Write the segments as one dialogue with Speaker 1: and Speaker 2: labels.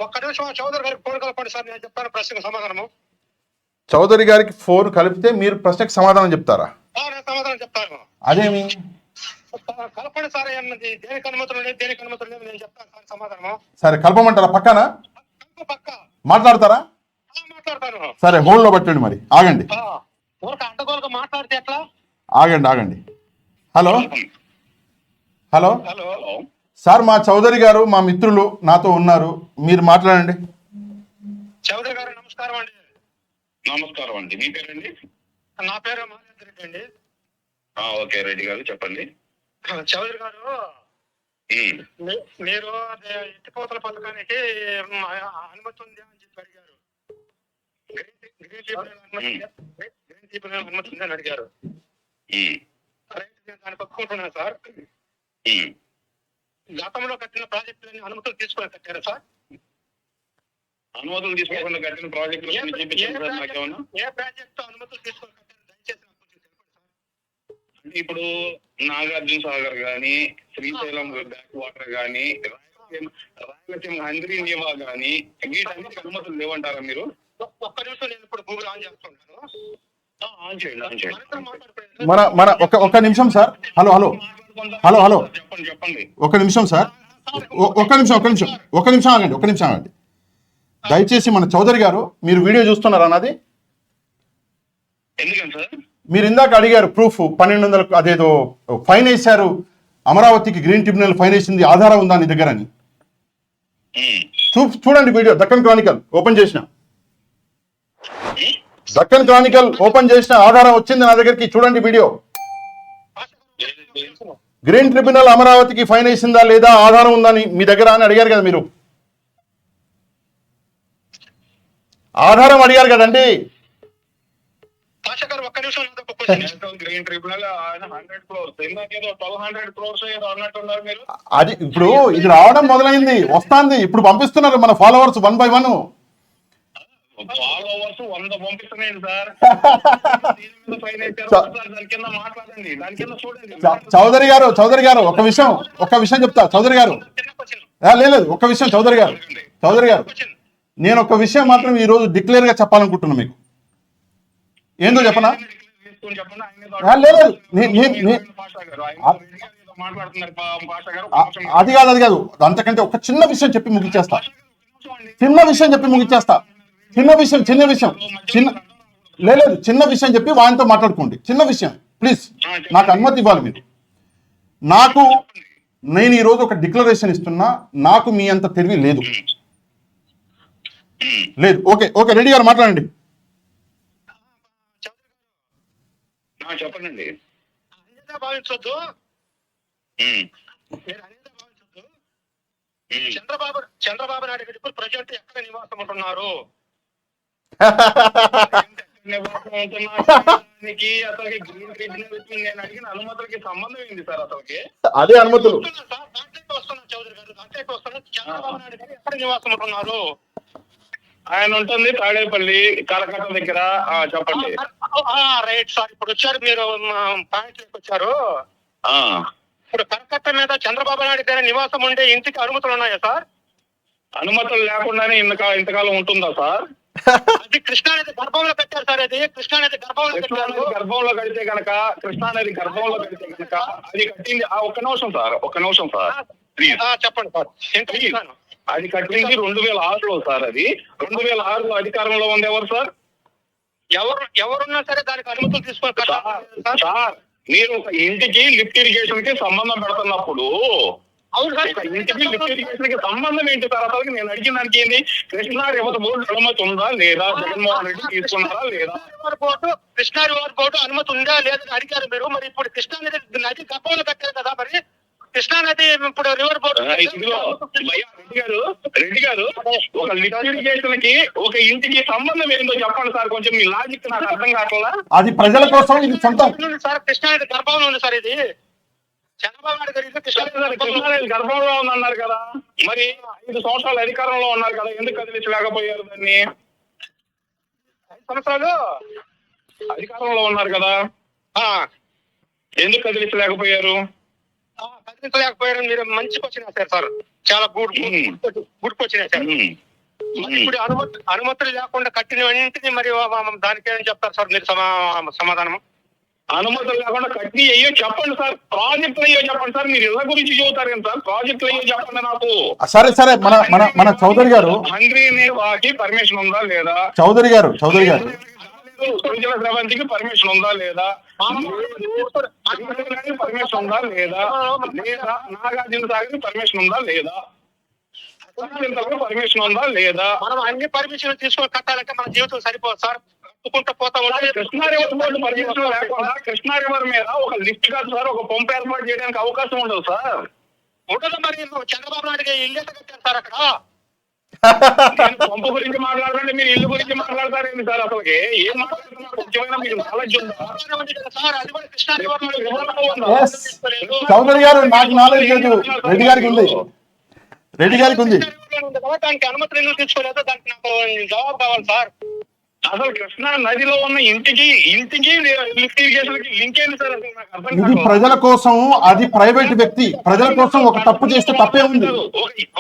Speaker 1: ఒక్క నిమిషం చౌదరి గారికి ఫోన్ కలపండి సార్, నేను చెప్తాను ప్రశ్నకు సమాధానము.
Speaker 2: చౌదరి గారికి ఫోన్ కలిపితే మీరు ప్రశ్నకు సమాధానం చెప్తారా?
Speaker 1: నేను సమాధానం చెప్తాను.
Speaker 2: అదేమి
Speaker 1: కలపండి సార్, ఏమన్నది దేనికి అనుమతులు లేదు, దేనికి అనుమతులు లేదు, నేను చెప్తాను సార్ సమాధానము.
Speaker 2: సరే కలపమంటారా? పక్కన
Speaker 1: పక్క
Speaker 2: మాట్లాడతారా?
Speaker 1: మాట్లాడతాను.
Speaker 2: సరే హోల్డ్ లో పెట్టండి. మరి ఆగండి,
Speaker 1: ఊరికి అడ్డగోలుగా మాట్లాడితే ఎట్లా?
Speaker 2: ఆగండి. హలో హలో
Speaker 1: హలో
Speaker 2: సార్, మా చౌదరి గారు మా మిత్రులు నాతో ఉన్నారు, మీరు మాట్లాడండి.
Speaker 1: చౌదరి గారు నమస్కారం అండి.
Speaker 3: నమస్కారం అండి. మీ పేరండి?
Speaker 1: నా పేరు మాధవ్ రెడ్డి అండి.
Speaker 3: ఓకే రెడ్డి గారు చెప్పండి.
Speaker 1: చౌదరి గారు, మీరు ఎత్తిపోతల పథకానికి అనుమతి ఉంది అని చెప్పి అడిగారు. గ్రీన్ ట్రిబ్యునల్ అనుమతి ఉంది అని అడిగారు. దాన్ని పట్టుకుంటున్నాను సార్. గతంలో కట్టిన ప్రాజెక్టులని అనుమతులు తీసుకొని కట్టారా సార్?
Speaker 3: అనుమతులు తీసుకోకుండా కట్టిన ప్రాజెక్టులు
Speaker 1: ఏ ప్రాజెక్టు అనుమతులు తీసుకొని కట్టారు దయచేసి చెప్పండి సార్.
Speaker 3: అంటే ఇప్పుడు నాగార్జున సాగర్ గానీ, శ్రీశైలం బ్యాక్ వాటర్ గానీ, రాయలసీమ హంద్రీ నివా గానీ వీటన్నిటికి అనుమతులు లేవంటారా మీరు?
Speaker 1: ఒక్క నిమిషం, నేను ఇప్పుడు గూగుల్ ఆన్ చేస్తున్నాను.
Speaker 3: ఆన్ చేయండి.
Speaker 2: మన ఒక నిమిషం సార్. హలో
Speaker 3: చెప్పండి.
Speaker 2: ఒక నిమిషం సార్, ఒక నిమిషం ఆగండి. దయచేసి మన చౌదరి గారు, మీరు వీడియో చూస్తున్నారా నాది?
Speaker 3: ఎందుకని సార్?
Speaker 2: మీరు ఇందాక అడిగారు ప్రూఫ్ 1200 అదేదో ఫైన్ వేశారు, అమరావతికి గ్రీన్ ట్రిబ్యునల్ ఫైన్ వేసింది, ఆధారం ఉందా నీ దగ్గర అని. చూడండి వీడియో, దక్కన్ క్రానికల్ ఓపెన్ చేసిన ఆధారం వచ్చింది నా దగ్గరికి, చూడండి వీడియో. గ్రీన్ ట్రిబ్యునల్ అమరావతికి ఫైన్ వేసిందా లేదా, ఆధారం ఉందని మీ దగ్గర అని అడిగారు కదా, మీరు ఆధారం అడిగారు కదండి.
Speaker 3: గ్రీన్ ట్రిబ్యునల్ 100 crores, ఇందాకేదో 1200 crores ఏదో అన్నట్టున్నారు మీరు.
Speaker 2: అది ఇప్పుడు ఇది రావడం మొదలైంది, వస్తుంది, ఇప్పుడు పంపిస్తున్నారు మన ఫాలోవర్స్ 1 by 1.
Speaker 3: ఫాలోవర్స్ 100 పంపిస్తున్నాయండి సార్.
Speaker 2: చౌదరి గారు ఒక విషయం చెప్తా. చౌదరి గారు లేదు, ఒక విషయం చౌదరి గారు నేను ఒక విషయం మాత్రం ఈ రోజు డిక్లేర్ గా చెప్పాలనుకుంటున్నా మీకు. ఏందో చెప్పనా? లేదు, అది కాదు, అంతకంటే ఒక చిన్న విషయం చెప్పి ముగిచ్చేస్తా. చిన్న విషయం చెప్పి వానితో మాట్లాడుకోండి. చిన్న విషయం ప్లీజ్, నాకు అనుమతి ఇవ్వాలి మీరు. నేను ఈ రోజు ఒక డిక్లరేషన్ ఇస్తున్నా, నాకు మీ అంత తెలివి లేదు. ఓకే రెడ్డి గారు మాట్లాడండి.
Speaker 3: చెప్పండి.
Speaker 1: చంద్రబాబు నాయుడు గారు ఇప్పుడు ప్రజెంట్ ఎక్కడ నివాసం ఉంటున్నారు? అసలుకి గ్రీన్ ట్రిబ్యునల్ నేను అడిగిన అనుమతులకి సంబంధం ఏంటి సార్? అసలుకి
Speaker 2: అదే అనుమతులు
Speaker 1: దాంట్లోకి వస్తున్నా చౌదరి గారు, చంద్రబాబు నాయుడు గారు ఎక్కడ నివాసం ఉంటున్నారు?
Speaker 3: ఆయన ఉంటుంది తాడేపల్లి కలకత్తా దగ్గర. చెప్పండి.
Speaker 1: రైట్ సార్, ఇప్పుడు వచ్చారు మీరు, పాయింట్లోకి వచ్చారు. ఇప్పుడు కలకత్తా మీద చంద్రబాబు నాయుడు గారి నివాసం ఉండే ఇంటికి అనుమతులు ఉన్నాయా సార్?
Speaker 3: అనుమతులు లేకుండానే ఇంతకాలం ఉంటుందా సార్?
Speaker 1: అది కృష్ణానది గర్భంలో పెట్టారు సార్. అది కృష్ణానది
Speaker 3: గర్భంలో కడితే కనుక అది కట్టింది. ఒక్క నిమిషం సార్
Speaker 1: చెప్పండి సార్.
Speaker 3: అది కట్టింది 2006లో సార్. అది 2006లో అధికారంలో ఉంది ఎవరు సార్?
Speaker 1: ఎవరున్నా సరే దానికి అనుమతులు తీసుకొని
Speaker 3: సార్, మీరు ఒక ఇంటికి లిఫ్ట్ ఇరిగేషన్ కి సంబంధం పెడుతున్నప్పుడు ఇంటికి లిఫ్ట్ ఇరిగేషన్ కి సంబంధం ఏంటి సార్? అసలు నేను అడిగిన దానికి ఏంది? కృష్ణా రివర్ బోర్డు అనుమతి ఉందా లేదా? జగన్మోహన్ రెడ్డి తీసుకున్నారా లేదా?
Speaker 1: కృష్ణా రివర్ బోర్డు అనుమతి ఉందా లేదా అడిగారు మీరు. మరి ఇప్పుడు కృష్ణా నది గర్భంలో పెట్టారు కదా, మరి కృష్ణా నది ఇప్పుడు రివర్ బోర్డు.
Speaker 3: రెడ్డి గారు ఒక లిఫ్ట్ ఇరిగేషన్ కి ఒక ఇంటికి సంబంధం ఏందో చెప్పండి సార్. కొంచెం మీ లాజిక్ నాకు అర్థం కావట్లా.
Speaker 2: అది ప్రజల కోసం, ఇది సొంతం
Speaker 1: సార్. కృష్ణా నది గర్భంలో ఉంది సార్. ఇది చంద్రబాబు నాయుడు గారు
Speaker 3: కృష్ణానది గర్భంలో ఉందన్నారు కదా, మరి 5 సంవత్సరాలు అధికారంలో ఉన్నారు కదా, ఎందుకు కదిలించలేకపోయారు దాన్ని?
Speaker 1: 5 సంవత్సరాలు
Speaker 3: అధికారంలో ఉన్నారు కదా, ఎందుకు కదిలించలేకపోయారు?
Speaker 1: కదిలించలేకపోయారు. మీరు మంచి క్వశ్చన్ వేశారు సార్, చాలా గుడ్ క్వశ్చన్ వేశారు. మరి ఇప్పుడు అనుమతులు లేకుండా కట్టిన వెంటనే మరి దానికి ఏం చెప్తారు సార్ మీరు సమాధానం?
Speaker 3: అనుమతులు లేకుండా కట్టి అయ్యో చెప్పండి సార్, ప్రాజెక్టులు అయ్యో చెప్పండి సార్. మీరు ఇళ్ళ గురించి చెబుతారు కదా సార్, ప్రాజెక్టులు అయ్యో చెప్పండి నాకు.
Speaker 2: సరే మన చౌదరి గారు,
Speaker 3: మంత్రి పర్మిషన్ ఉందా లేదా?
Speaker 2: చౌదరి గారు
Speaker 3: సృజల స్రవంతికి పర్మిషన్ ఉందా లేదా? పర్మిషన్ ఉందా లేదా? నాగార్జున సాగర్ పర్మిషన్ ఉందా లేదా? పర్మిషన్ ఉందా లేదా?
Speaker 1: మనం అన్ని పర్మిషన్ తీసుకొని కట్టాలంటే మన జీవితం సరిపోదు సార్. పోతా
Speaker 3: కృష్ణా రివర్ బోర్డు పర్మిషన్ లేకుండా కృష్ణా రివర్ మీద ఒక లిఫ్ట్ కాదు సార్, ఒక పంప్ ఏర్పాటు చేయడానికి అవకాశం ఉండదు సార్.
Speaker 1: ఉండదు. మరి చంద్రబాబు నాయుడుకి ఇల్లు కట్టారు సార్ అక్కడ.
Speaker 3: పంపు గురించి మాట్లాడాలంటే మీరు ఇల్లు గురించి మాట్లాడతారేంటి సార్? అసలుకి ఏం మాట్లాడుతున్నారు? ముఖ్యమైన మీకు నాలెడ్జ్ ఉందా
Speaker 1: సార్? అది కూడా కృష్ణా రివర్
Speaker 2: చౌదరి గారు, నాకు నాలెడ్జ్ లేదు, రెడ్డి గారికి ఉంది.
Speaker 1: దానికి అనుమతులు ఎందుకు తీసుకోలేదు? దానికి నాకు జవాబు కావాలి సార్.
Speaker 3: అసలు కృష్ణా నదిలో ఉన్న ఇంటికి లిఫ్ట్ ఇరిగేషన్ కి లింక్ ఏంటి సార్? అసలు నాకు అర్థం
Speaker 2: ఇది ప్రజల కోసం, అది ప్రైవేట్ వ్యక్తి. ప్రజల కోసం ఒక తప్పు చేస్తే తప్పే ఉంది.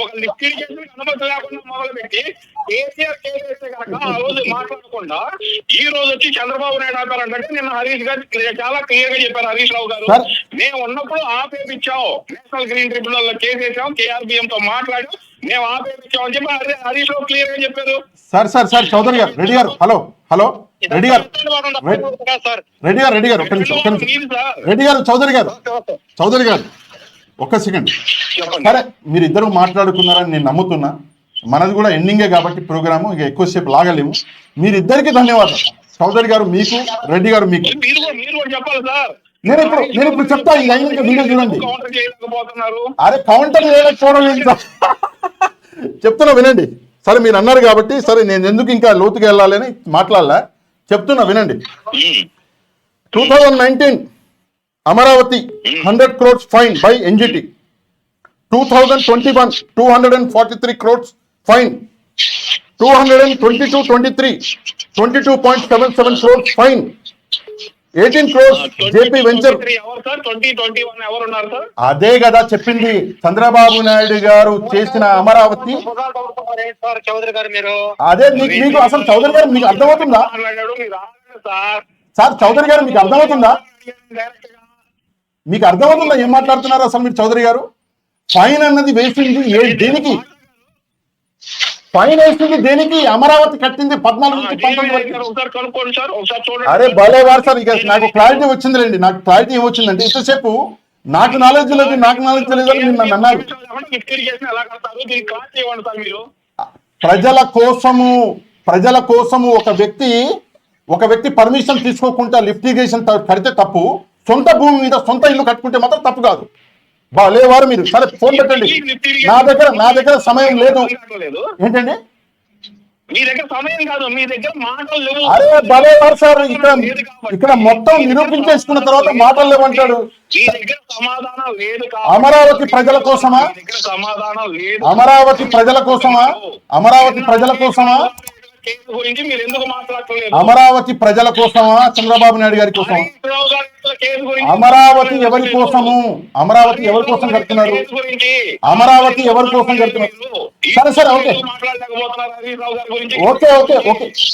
Speaker 3: ఒక లిఫ్ట్ ఇరిగేషన్ అనుమతి లేకుండా మొదలు పెట్టి కేసీఆర్ కేసీఆర్ కనుక ఆ రోజు మాట్లాడకుండా ఈ రోజు వచ్చి చంద్రబాబు నాయుడు ఆపారంటే నిన్న హరీష్ గారు చాలా క్లియర్ గా చెప్పారు. హరీష్ రావు గారు, మేము ఉన్నప్పుడు ఆపేపించాం, నేషనల్ గ్రీన్ ట్రిబ్యునల్ లో కేసు వేసాం, కేఆర్బిఎం తో మాట్లాడి మేము ఆపేపించాం అని చెప్పి హరీష్ రావు క్లియర్ గా చెప్పారు.
Speaker 2: సార్ చౌదరి గారు, రెడ్డి గారు, హలో రెడ్డి గారు ఒక్క నిమిషం. రెడ్డి గారు, చౌదరి గారు ఒక్క సెకండ్. సరే, మీరిద్దరు మాట్లాడుకున్నారని నేను నమ్ముతున్నా. మనది కూడా ఎండింగే కాబట్టి ప్రోగ్రాము ఇక ఎక్కువసేపు లాగలేము. మీరిద్దరికి ధన్యవాదాలు. చౌదరి గారు మీకు, రెడ్డి గారు మీకు. నేను ఇప్పుడు చెప్తా, ఈ లైన్ వీడియో చూడండి. అరే కౌంటర్ చేయకపోవడం ఏంటి సార్? చెప్తున్నా వినండి. సరే, మీరు అన్నారు కాబట్టి, సరే నేను ఎందుకు ఇంకా లోతుగా వెళ్ళాలని మాట్లాడలే, చెప్తున్నా వినండి. 2019 Amaravati 100 crores fine by NGT. 2021 243 crores fine. 222-23 22.77 crores fine. 18 crores JP venture. అదే కదా చెప్పింది, చంద్రబాబు నాయుడు గారు చేసిన అమరావతి.
Speaker 1: చౌదరి గారు మీరు
Speaker 2: అదే మీకు అసలు చౌదరి గారు మీకు అర్థమవుతుందా సార్? చౌదరి గారు మీకు అర్థమవుతుందా? ఏం మాట్లాడుతున్నారు అసలు మీరు? చౌదరి గారు, ఫైన్ అన్నది వేసింది దేనికి? ఫైన్ వేసింది దేనికి? అమరావతి కట్టింది 14 నుంచి 19 వరకు. అరే భలే వారు సార్, ఇక నాకు క్లారిటీ వచ్చిందిలేండి. నాకు క్లారిటీ ఏమొచ్చిందంటే, ఇంతసేపు నాకు నాలెడ్జ్ లేదు అని మీరు నన్ను అన్నారు. ప్రజల కోసము ఒక వ్యక్తి పర్మిషన్ తీసుకోకుండా లిఫ్ట్ ఇరిగేషన్ కడితే తప్పు. సొంత భూమి మీద సొంత ఇల్లు కట్టుకుంటే మాత్రం తప్పు కాదు. లేవారు మీరు. సరే, ఫోన్ పెట్టండి. నా దగ్గర సమయం లేదు. ఏంటండి?
Speaker 3: మీ దగ్గర సమయం కాదు, మీ దగ్గర మాటలు లేవు.
Speaker 2: అరే భలేవారు సార్, ఇక్కడ మొత్తం నిరూపించేసుకున్న తర్వాత మాటలు లేవంటాడు.
Speaker 3: మీ దగ్గర సమాధానం లేదు.
Speaker 2: అమరావతి ప్రజల కోసమా?
Speaker 3: సమాధానం లేదు.
Speaker 2: అమరావతి ప్రజల కోసమా?
Speaker 3: గురించి మీరు ఎందుకు మాట్లాడలేదు?
Speaker 2: అమరావతి ప్రజల కోసమా, చంద్రబాబు నాయుడు గారి కోసమా? అమరావతి ఎవరి కోసము? అమరావతి ఎవరి కోసం కడుతున్నారు? అమరావతి ఎవరి కోసం కడుతున్నారు? సరే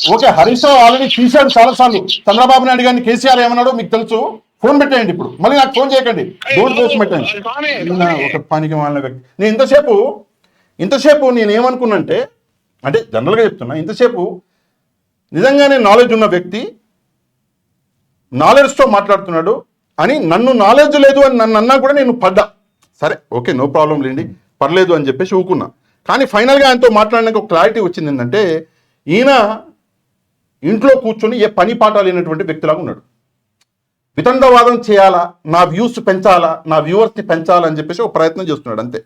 Speaker 2: ఓకే. హరీష్ రావు ఆల్రెడీ తీశాడు చాలా సార్లు. చంద్రబాబు నాయుడు గారిని కేసీఆర్ ఏమన్నాడో మీకు తెలుసు. ఫోన్ పెట్టేయండి ఇప్పుడు. మళ్ళీ నాకు ఫోన్ చేయకండి. డోంట్ వేస్ట్ పెట్టండి. ఒక పనికి మాలిన వ్యక్తి. నేను ఇంతసేపు నేను ఏమనుకున్నంటే, అంటే జనరల్గా చెప్తున్నా, ఇంతసేపు నిజంగానే నాలెడ్జ్ ఉన్న వ్యక్తి నాలెడ్జ్తో మాట్లాడుతున్నాడు అని, నన్ను నాలెడ్జ్ లేదు అని నన్ను అన్నా కూడా నేను పడ్డా. సరే ఓకే, నో ప్రాబ్లం లేండి, పర్లేదు అని చెప్పేసి ఊకున్నా. కానీ ఫైనల్గా ఆయనతో మాట్లాడినాక ఒక క్లారిటీ వచ్చింది. ఏంటంటే, ఈయన ఇంట్లో కూర్చొని ఏ పని పాట లేనటువంటి వ్యక్తిలాగా ఉన్నాడు. వితండవాదం చేయాలా, నా వ్యూస్ పెంచాలా, నా వ్యూవర్స్ని పెంచాలా అని చెప్పేసి ఒక ప్రయత్నం చేస్తున్నాడు, అంతే,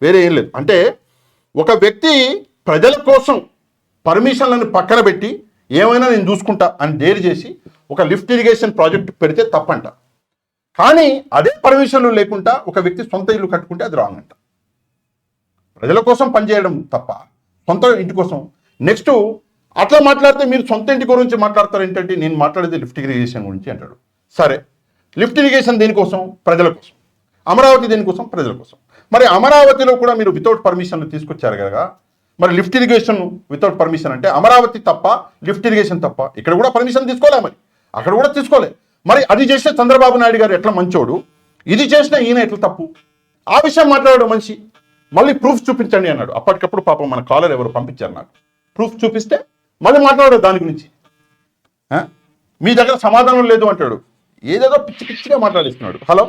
Speaker 2: వేరే ఏం లేదు. అంటే ఒక వ్యక్తి ప్రజల కోసం పర్మిషన్లను పక్కన పెట్టి ఏమైనా నేను చూసుకుంటా అని డేర్ చేసి ఒక లిఫ్ట్ ఇరిగేషన్ ప్రాజెక్ట్ పెడితే తప్పంట. కానీ అదే పర్మిషన్లు లేకుండా ఒక వ్యక్తి సొంత ఇల్లు కట్టుకుంటే అది రాంగ్ అంట. ప్రజల కోసం పనిచేయడం తప్ప సొంత ఇంటి కోసం. నెక్స్ట్ అట్లా మాట్లాడితే మీరు సొంత ఇంటి గురించి మాట్లాడతారు ఏంటంటే, నేను మాట్లాడేది లిఫ్ట్ ఇరిగేషన్ గురించి అంటాడు. సరే, లిఫ్ట్ ఇరిగేషన్ దేనికోసం? ప్రజల కోసం. అమరావతి దేనికోసం? ప్రజల కోసం. మరి అమరావతిలో కూడా మీరు వితౌట్ పర్మిషన్లు తీసుకొచ్చారు కదా, మరి లిఫ్ట్ ఇరిగేషన్ వితౌట్ పర్మిషన్ అంటే అమరావతి తప్ప, లిఫ్ట్ ఇరిగేషన్ తప్ప. ఇక్కడ కూడా పర్మిషన్ తీసుకోలే, మరి అక్కడ కూడా తీసుకోలే. మరి అది చేసిన చంద్రబాబు నాయుడు గారు ఎట్లా మంచోడు, ఇది చేసిన ఈయన ఎట్లా తప్పు? ఆ విషయం మాట్లాడాడు మనిషి. మళ్ళీ ప్రూఫ్ చూపించండి అన్నాడు. అప్పటికప్పుడు పాపం మన కాలర్ ఎవరు పంపించారు నాకు. ప్రూఫ్ చూపిస్తే మళ్ళీ మాట్లాడాడు దాని గురించి. మీ దగ్గర సమాధానం లేదు అంటాడు. ఏదేదో పిచ్చి పిచ్చిగా మాట్లాడిస్తున్నాడు. హలో.